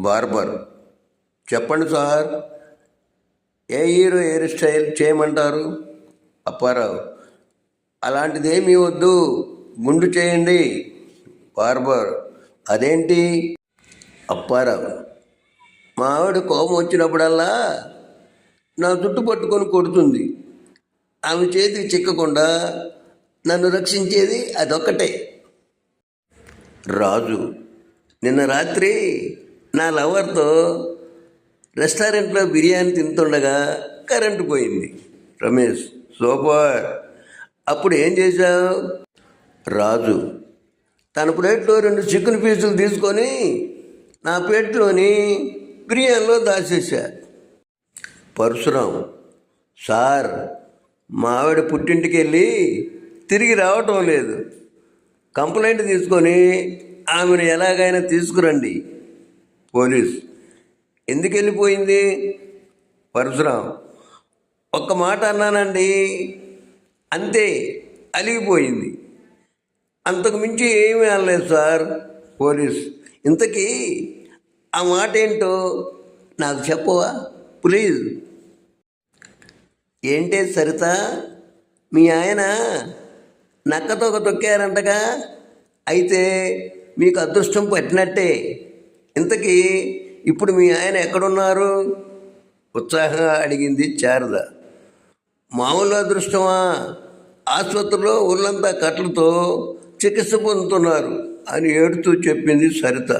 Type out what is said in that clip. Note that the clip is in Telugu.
బార్బర్: చెప్పండి సార్, ఏ హీరో హెయిర్ స్టైల్ చేయమంటారు? అప్పారావు: అలాంటిదేమీ వద్దు, గుండు చేయండి. బార్బర్: అదేంటి? అప్పారావు: మా ఆవిడ కోపం వచ్చినప్పుడల్లా నా జుట్టు పట్టుకొని కొడుతుంది. ఆమె చేతికి చిక్కకుండా నన్ను రక్షించేది అదొక్కటే. రాజు: నిన్న రాత్రి నా లవర్తో రెస్టారెంట్లో బిర్యానీ తింటుండగా కరెంటు పోయింది. రమేష్: సూపర్, అప్పుడు ఏం చేశావు? రాజు: తన ప్లేట్లో 2 చికెన్ పీసులు తీసుకొని నా ప్లేట్లోని బిర్యానీలో దాచేశా. పరశురాం: సార్, మా ఆవిడ పుట్టింటికి వెళ్ళి తిరిగి రావటం లేదు. కంప్లైంట్ తీసుకొని ఆమెను ఎలాగైనా తీసుకురండి. పోలీస్: ఎందుకు వెళ్ళిపోయింది? పరశురాం: ఒక్క మాట అన్నానండి, అంతే, అలిగిపోయింది. అంతకు మించి ఏమీ అనలేదు సార్. పోలీస్: ఇంతకీ ఆ మాట ఏంటో నాకు చెప్పవా ప్లీజ్? ఏంటే సరిత, మీ ఆయన నక్కతో తొక్కారంటగా? అయితే మీకు అదృష్టం పట్టినట్టే. ఇంతకీ ఇప్పుడు మీ ఆయన ఎక్కడున్నారు? ఉత్సాహంగా అడిగింది శారద. మామూలు అదృష్టమా? ఆసుపత్రిలో ఒళ్ళంతా కట్లతో చికిత్స పొందుతున్నారు అని ఏడుతూ చెప్పింది సరిత.